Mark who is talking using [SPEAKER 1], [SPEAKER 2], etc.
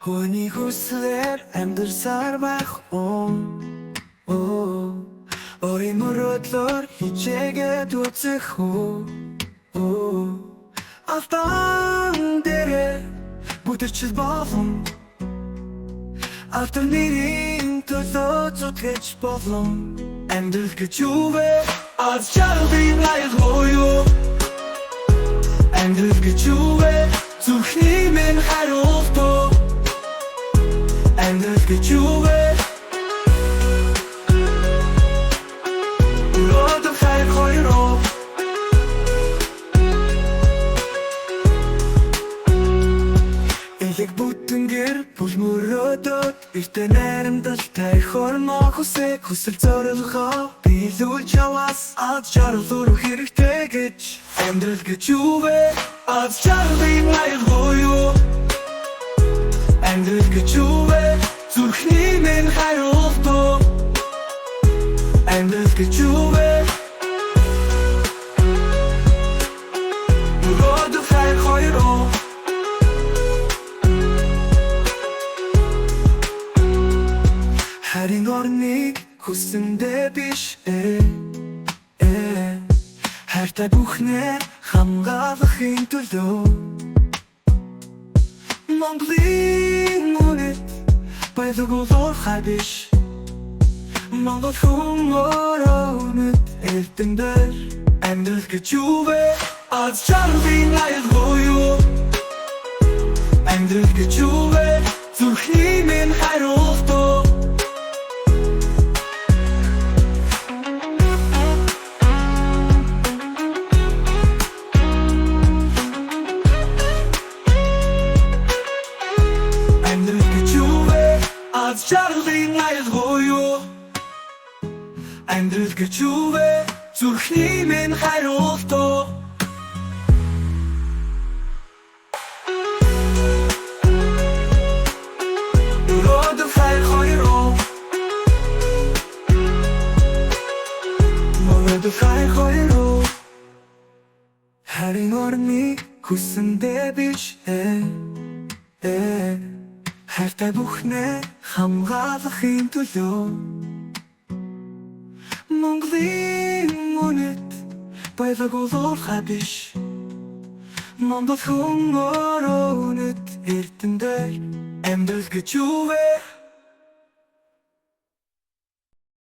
[SPEAKER 1] Хүний хүслээр амьдарсаар байх Өөрийн мөрөөдлөөр хичээгээд үзэх Алтан дээрээ бүтэрчил болон Автор нэрийн төлөө зүтгэж болон Амьдрал гэж юу вэ? Аз жаргалын аял юу? Амьдрал гэж юу вэ? Зүрхний минь хариултуу Амьдрал гэж юу вэ? Өрөөдөө хайр хоёроо Элэг бүтэнгэр бүл мөрөөдөд Эртээ найрамдалтай хормоо хүсэл зорилгоо Биелүүлж яваас аз жаргал руу хэрэгтэй гэж Амьдрал гэж юу вэ? Аз жаргалын аял юу? Амьдрал гэж юу вэ? Зүрхний минь хариултуу Амьдрал гэж юу вэ? Өрөөдөө хайр хоёроо Харин орныг хүсэндээ биш Хайртай бүхнээ хамгаалахын төлөө Монголын үнэт баялаг улуурхай биш Монгол хүн өрөөнөд эрдэмдэр Амьдрал гэж юу вэ? Аз жаргалын аял юу? Амьдрал гэж юу вэ? Зүрхний минь хариултуу Амьдрал гэж юу вэ? Аз жаргалын аял юу? Амьдрал гэж юу вэ? Зүрхний минь хариултуу Өрөөдөө хайр хоёроо Өрөөдөө хайр хоёроо Харин орныг хүсэндээ биш Хайртай бүхнээ хамгаалахын төлөө Монголын үнэт баялаг улуурхай биш Монгол хүн өрөөнөд эрдэмдэр Амьдрал гэж юу вэ?